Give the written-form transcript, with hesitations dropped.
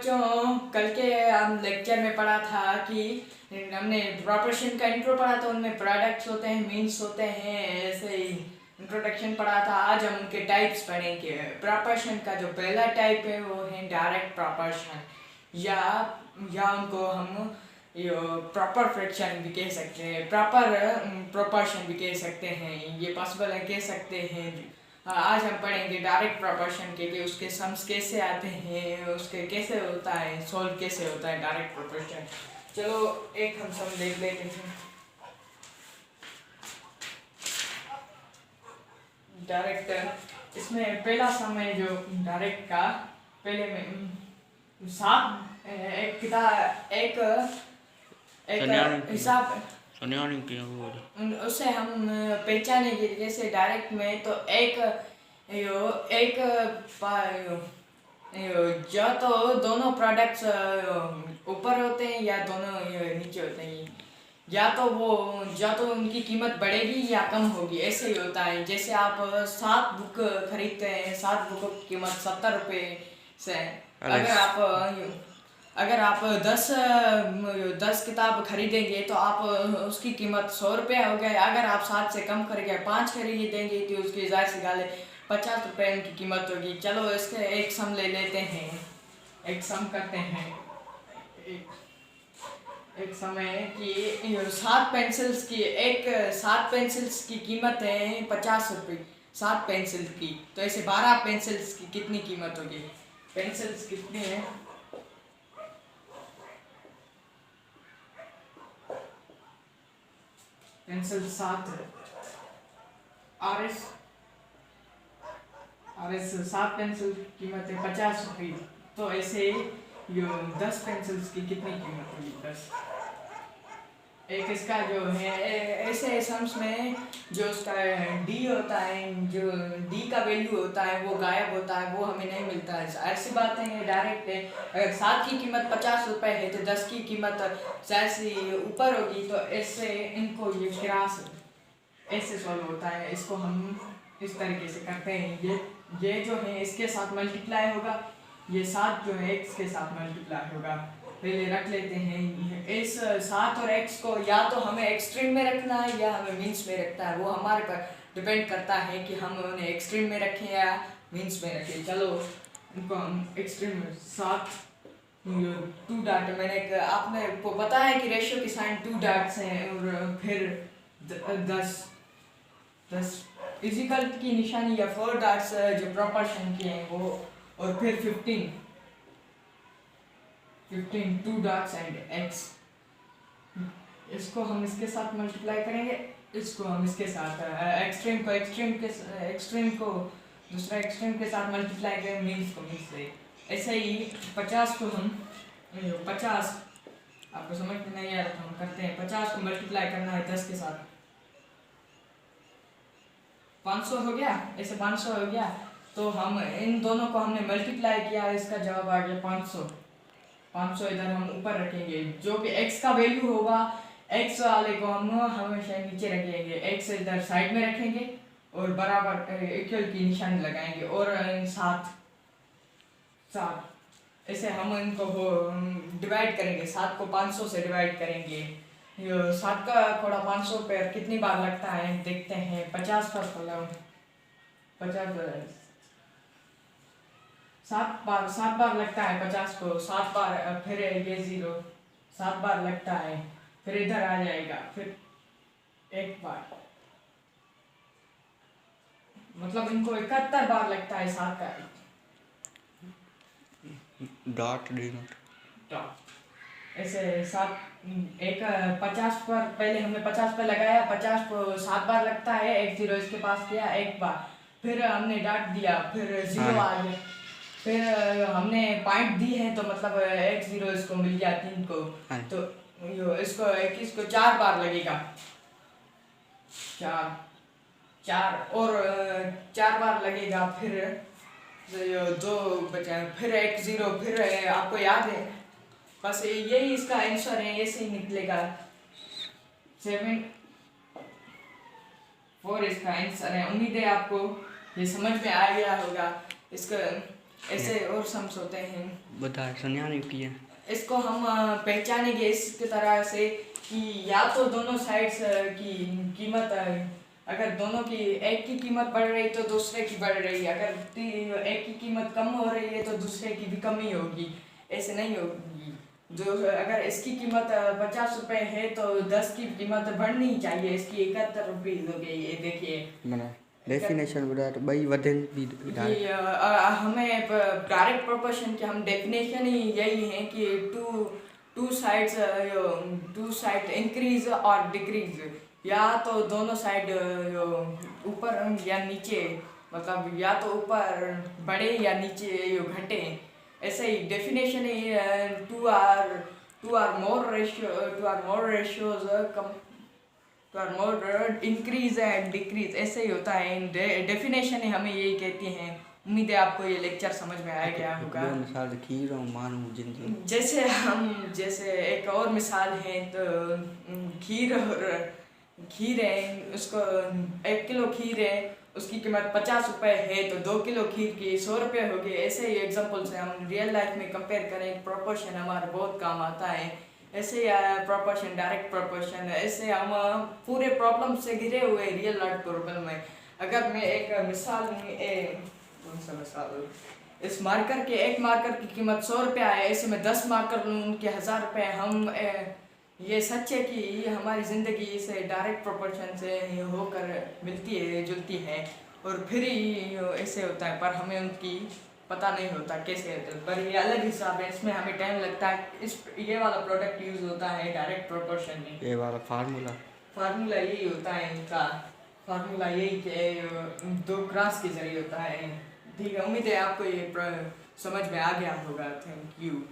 बच्चों, कल के हम लेक्चर में पढ़ा था कि हमने प्रोपोर्शन का इंट्रो पढ़ा था, उनमें प्रोडक्ट्स होते हैं, मीन्स होते हैं, ऐसे ही इंट्रोडक्शन पढ़ा था। आज हम उनके टाइप्स पढ़ेंगे। प्रोपोर्शन का जो पहला टाइप है वो है डायरेक्ट प्रोपोर्शन, या उनको हम प्रॉपर फ्रैक्शन भी कह सकते हैं, प्रॉपर प्रोपोर्शन भी कह सकते हैं, ये पॉसिबल है कह सकते हैं। आज हम पढ़ेंगे डायरेक्ट प्रोपोर्शन के कि उसके सम्स कैसे आते हैं, उसके कैसे होता है, सॉल्व कैसे होता है डायरेक्ट प्रोपोर्शन। चलो एक हम सम देख लेते हैं। डायरेक्ट, इसमें पहला सम है जो डायरेक्ट का, पहले में सात एक किताब एक हिसाब उससे हम पहचानेंगे। जैसे डायरेक्ट में तो एक या तो दोनों प्रोडक्ट्स ऊपर होते हैं या दोनों नीचे होते हैं, या तो उनकी कीमत बढ़ेगी या कम होगी, ऐसे ही होता है। जैसे आप 7 बुक खरीदते हैं, 7 बुकों की कीमत 70 रुपये से, अगर आप 10 किताब खरीदेंगे तो आप उसकी कीमत 100 रुपये हो गए। अगर आप 7 से कम खरीदे 5 खरीदेंगे तो उसकी जाहिर सी गाल 50 रुपये उनकी कीमत होगी। चलो इसके एक सम ले लेते हैं, एक सम करते हैं। एक समय कि 7 पेंसिल्स की कीमत है 50 रुपये, 7 पेंसिल की। तो ऐसे 12 पेंसिल्स की कितनी कीमत होगी? पेंसिल्स कितनी है? पेंसिल 7 है, और इस 7 पेंसिल की कीमत है 50 रुपये। तो ऐसे 10 पेंसिल्स की कितनी कीमत होगी? 10। एक इसका जो है ऐसे सम्स में जो उसका डी होता है, जो डी का वैल्यू होता है वो गायब होता है, वो हमें नहीं मिलता है। ऐसी बातें हैं डायरेक्ट है। अगर 7 की कीमत 50 रुपये है तो 10 की कीमत जैसे ऊपर होगी, तो ऐसे इनको ये क्रास ऐसे सॉल्व होता है। इसको हम इस तरीके से करते हैं। ये जो है इसके साथ मल्टीप्लाई होगा, ये 7 जो है x के साथ मल्टीप्लाई होगा। पहले रख लेते हैं इस 7 और x को, या तो हमें एक्सट्रीम में रखना है या हमें मीन्स में रखना है, वो हमारे पर डिपेंड करता है कि हम उन्हें एक्सट्रीम में रखें या मीन्स में रखें। चलो उनको हम एक्सट्रीम में 7 2 डॉट, आपने को पता है कि रेशियो की साइन 2 डॉट्स हैं, और फिर 10 इजिकल की निशानी या 4 डॉट्स जो प्रोपोर्शन की हैं वो, और फिर 15 2 डॉट्स एंड x। इसको हम इसके साथ मल्टीप्लाई करेंगे, इसको हम इसके साथ एक्सट्रीम को दूसरा एक्सट्रीम के साथ मल्टीप्लाई करेंगे, मीन्स को मीन्स से। ऐसे ही 50 को हम 50, आपको समझ में नहीं आ रहा था, हम करते हैं। 50 को मल्टीप्लाई करना है 10 के साथ, 500 हो गया। ऐसे 500 हो गया, तो हम इन दोनों को हमने मल्टीप्लाई किया, इसका जवाब आ गया 500। 500 इधर हम ऊपर रखेंगे, जो भी x का वैल्यू होगा x वाले को हम हमेशा नीचे रखेंगे, x इधर साइड में रखेंगे और बराबर इक्वल की निशानी लगाएंगे, और 7 ऐसे हम इनको डिवाइड करेंगे। 7 को 500 से डिवाइड करेंगे। 7 का थोड़ा 500 पर कितनी बार लगता है देखते हैं। 50 पर 50 7 बार लगता है 50 को, 7 बार, फिर ये 0 7 बार लगता है, फिर इधर आ जाएगा, फिर 1 बार, मतलब इनको 71 बार लगता है 7 का डॉट ऐसे 7 50 पर, पहले हमने 50 पर लगाया, 50 को 7 बार लगता है, 1 0 इसके पास किया 1 बार, फिर हमने डॉट दिया, फिर 0 आ गया, फिर हमने पॉइंट दी है तो मतलब 1 0 इसको मिल गया 3 को, तो इसको 21 को 4 बार लगेगा, 4 और 4 बार लगेगा, फिर 2 बचा, फिर 1 0, फिर आपको याद है, बस यही इसका आंसर है, ऐसे ही निकलेगा 7 4 इसका आंसर है। उम्मीद है आपको ये समझ में आ गया होगा। इसका ऐसे और सम्स होते हैं। बता सुनियाने की है। इसको हम पहचानेंगे इस तरह से कि या तो दोनों साइड्स की कीमत अगर दोनों की एक की कीमत बढ़ रही तो दूसरे की बढ़ रही है, अगर एक की कीमत कम हो रही है तो दूसरे की भी कम ही होगी, ऐसे नहीं होगी। जो अगर इसकी कीमत 50 रुपए है तो 10 की कीमत बढ़नी चाहिए, इसकी 71 रुपये हो गई। ये देखिए डेफिनेशन बता तो भाई वधन भी हमें डायरेक्ट प्रोपोर्शन की हम डेफिनेशन ही यही है कि टू साइड इंक्रीज और डिक्रीज, या तो दोनों साइड ऊपर या नीचे, मतलब या तो ऊपर बढ़े या नीचे घटे, ऐसे ही डेफिनेशन है। Two or more ratios come to or more increase and decrease, ऐसे ही होता है। डेफिनेशन हमें यही कहती हैं। उम्मीद है आपको ये लेक्चर समझ में आ गया होगा। मिसाल खीर और मानू जिंदगी जैसे एक और मिसाल है तो खीर है, उसको 1 किलो खीर है, उसकी कीमत 50 रुपए है तो 2 किलो खीर की 100 रुपये हो गए। ऐसे ही एग्जांपल से हम रियल लाइफ में कंपेयर करें, प्रोपोर्शन हमारा बहुत काम आता है। ऐसे प्रोपोर्शन, डायरेक्ट प्रोपोर्शन, ऐसे हम पूरे प्रॉब्लम से घिरे हुए रियल लाइफ प्रॉब्लम में। अगर मैं एक मिसाल में कौन सा मिसाल, इस मार्कर के एक मार्कर की कीमत 100 रुपया है, ऐसे में 10 मार्कर लूँ, उनके 1000 रुपये। हम ये सच है कि हमारी ज़िंदगी से डायरेक्ट प्रोपोर्शन से होकर मिलती है जुलती है, और फिर ही ऐसे होता है, पर हमें उनकी पता नहीं होता कैसे होता है। पर ये अलग हिसाब है, इसमें हमें टाइम लगता है। ये वाला प्रोडक्ट यूज़ होता है डायरेक्ट प्रोपोर्शन में। ये वाला फार्मूला यही होता है इनका। फार्मूला यही कि 2 क्रॉस के जरिए होता है। ठीक है, उम्मीद है आपको ये समझ में आ गया होगा। Thank you.